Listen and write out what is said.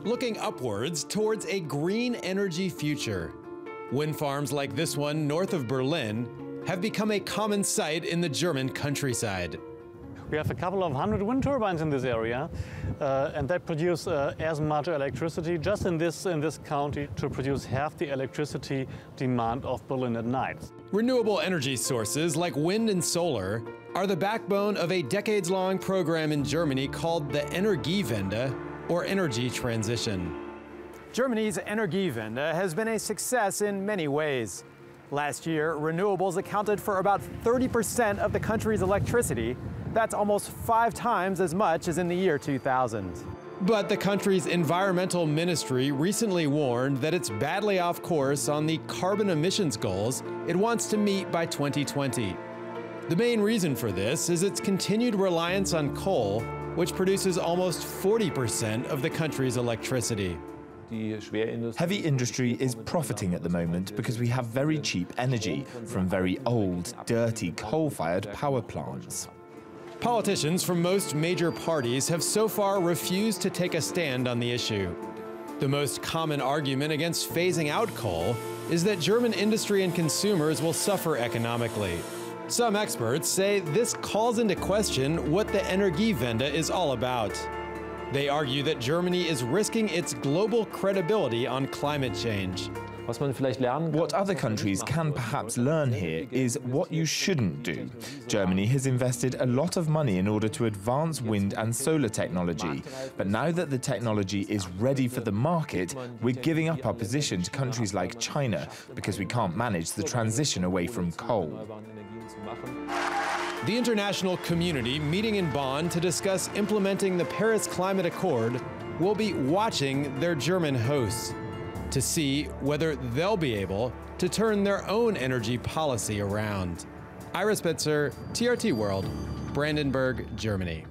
looking upwards towards a green energy future. Wind farms like this one north of Berlin have become a common sight in the German countryside. We have a couple of hundred wind turbines in this area, and they produce as much electricity just in this county to produce half the electricity demand of Berlin at night. Renewable energy sources like wind and solar are the backbone of a decades-long program in Germany called the Energiewende, or energy transition. Germany's Energiewende has been a success in many ways. Last year, renewables accounted for about 30% of the country's electricity. That's almost 5 times as much as in the year 2000. But the country's environmental ministry recently warned that it's badly off course on the carbon emissions goals it wants to meet by 2020. The main reason for this is its continued reliance on coal, which produces almost 40% of the country's electricity. Heavy industry is profiting at the moment because we have very cheap energy from very old, dirty coal-fired power plants. Politicians from most major parties have so far refused to take a stand on the issue. The most common argument against phasing out coal is that German industry and consumers will suffer economically. Some experts say this calls into question what the Energiewende is all about. They argue that Germany is risking its global credibility on climate change. What other countries can perhaps learn here is what you shouldn't do. Germany has invested a lot of money in order to advance wind and solar technology, but now that the technology is ready for the market, we're giving up our position to countries like China because we can't manage the transition away from coal. The international community meeting in Bonn to discuss implementing the Paris Climate Accord will be watching their German hosts to see whether they'll be able to turn their own energy policy around. Ira Spitzer, TRT World, Brandenburg, Germany.